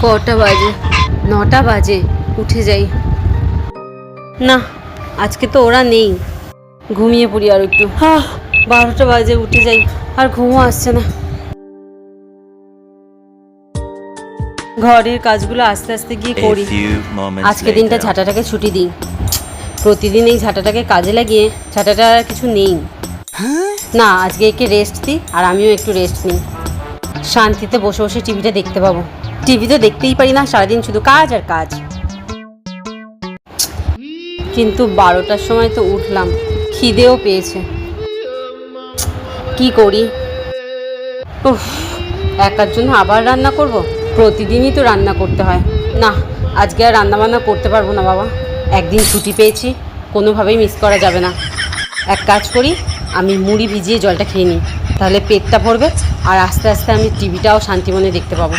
কটা বাজে? 9টা বাজে। উঠে যাই। না, আজকে তো ওরা নেই। ঘুমিয়ে পড়ি আর একটু। 12টা বাজে, উঠে যাই। আর ঘুমও আসছে না। ঘরের কাজগুলো আস্তে আস্তে গিয়ে করি। আজকে দিনটা ঝাঁটাটাকে ছুটি দিই। প্রতিদিন এই ঝাঁটাটাকে কাজে লাগিয়ে ঝাঁটাটা আর কিছু নেই। না, আজকে একে রেস্ট দিই আর আমিও একটু রেস্ট নিই। শান্তিতে বসে বসে টিভিটা দেখতে পাবো। টিভি তো দেখতেই পারি না, সারাদিন শুধু কাজ আর কাজ। কিন্তু 12টার সময় তো উঠলাম, খিদেও পেয়েছে। কি করি? উফ, একার জন্য আবার রান্না করব? প্রতিদিনই তো রান্না করতে হয়। না, আজকে আর রান্না বান্না করতে পারবো না বাবা। একদিন ছুটি পেয়েছি, কোনোভাবেই মিস করা যাবে না। এক কাজ করি, আমি মুড়ি ভিজিয়ে জলটা খেয়ে নিই, তাহলে পেটটা ভরবে আর আস্তে আস্তে আমি টিভিটাও শান্তি মনে দেখতে পাবো।